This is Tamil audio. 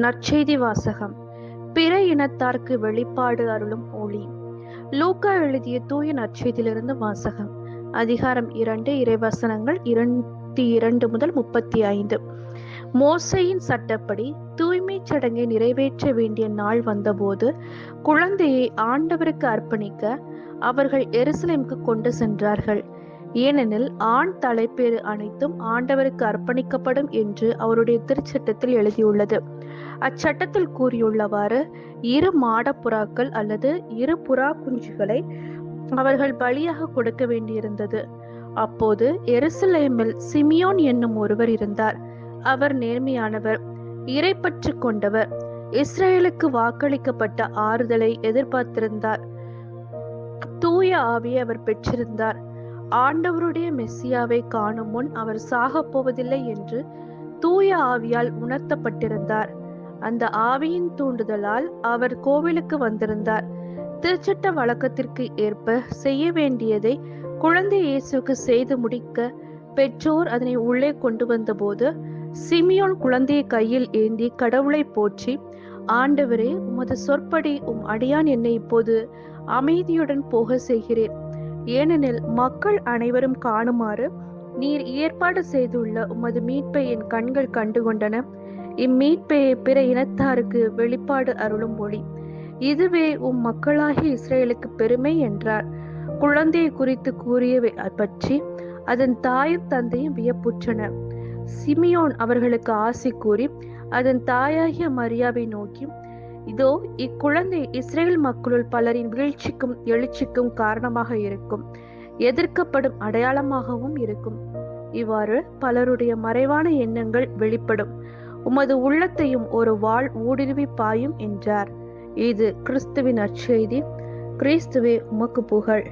நற்செய்தி வாசகம். பிற இனத்தார்க்கு வெளிப்பாடு அருளும் ஒளி. லூக்கா எழுதிய தூய நற்செய்தியிலிருந்து வாசகம். அதிகாரம் 2, இறைவசனங்கள் 22 முதல் 35. மோசேயின் சட்டப்படி தூய்மை சடங்கை நிறைவேற்ற வேண்டிய நாள் வந்தபோது குழந்தையை ஆண்டவருக்கு அர்ப்பணிக்க அவர்கள் எருசலேமுக்கு கொண்டு சென்றார்கள். ஏனெனில் ஆண் தலைப்பேறு அனைத்தும் ஆண்டவருக்கு அர்ப்பணிக்கப்படும் என்று அவருடைய திருச்சட்டத்தில் எழுதியுள்ளது. அச்சட்டத்தில் கூறியுள்ளவாறு 2 மாடப்புறாக்கள் அல்லது 2 புறா குஞ்சுகளை அவர்கள் பலியாக கொடுக்க வேண்டியிருந்தது. அப்போது எருசலேமில் சிமியோன் என்னும் ஒருவர் இருந்தார். அவர் நேர்மையானவர், இறைப்பற்று கொண்டவர், இஸ்ரேலுக்கு வாக்களிக்கப்பட்ட ஆறுதலை எதிர்பார்த்திருந்தார். தூய ஆவியை அவர் பெற்றிருந்தார். ஆண்டவருடைய மெஸ்ஸியாவை காணும் முன் அவர் சாகப் போவதில்லை என்று தூய ஆவியால் உணர்த்தப்பட்டிருந்தார். அந்த ஆவியின் தூண்டுதலால் அவர் கோவிலுக்கு வந்திருந்தார். திருச்சட்ட வழக்கத்திற்கு ஏற்ப செய்ய வேண்டியதை குழந்தை இயேசுக்கு செய்து முடிக்க பெற்றோர் அதனை உள்ளே கொண்டு வந்தபோது சிமியோன் குழந்தையை கையில் ஏந்தி கடவுளை போற்றி, ஆண்டவரே, உமது சொற்படி அடியான் என்னை இப்போது அமைதியுடன் போக செய்கிறேன். ஏனெனில் மக்கள் அனைவரும் காணுமாறு நீர் ஏற்பாடு செய்துள்ள உமது மீட்பை என் கண்கள் கண்டுகொண்டன. இம்மீட்பை பிற இனத்தாருக்கு வெளிப்பாடு அருளும் ஒளி. இதுவே மக்களாகிய இஸ்ரேலுக்கு பெருமை என்றார். குழந்தையை குறித்து கூறியவை பற்றி அதன் தாயும் தந்தையும் வியப்புற்றனர். சிமியோன் அவர்களுக்கு ஆசி கூறி அதன் தாயாகிய மரியாவை நோக்கி, இதோ இக்குழந்தை இஸ்ரேல் மக்களுள் பலரின் வீழ்ச்சிக்கும் எழுச்சிக்கும் காரணமாக இருக்கும், எதிர்க்கப்படும் அடையாளமாகவும் இருக்கும். இவ்வாறு பலருடைய மறைவான எண்ணங்கள் வெளிப்படும். உமது உள்ளத்தையும் ஒரு வாள் ஊடுருவி பாயும் என்றார். இது கிறிஸ்துவின் நற்செய்தி. கிறிஸ்துவே உமக்கு புகழ்.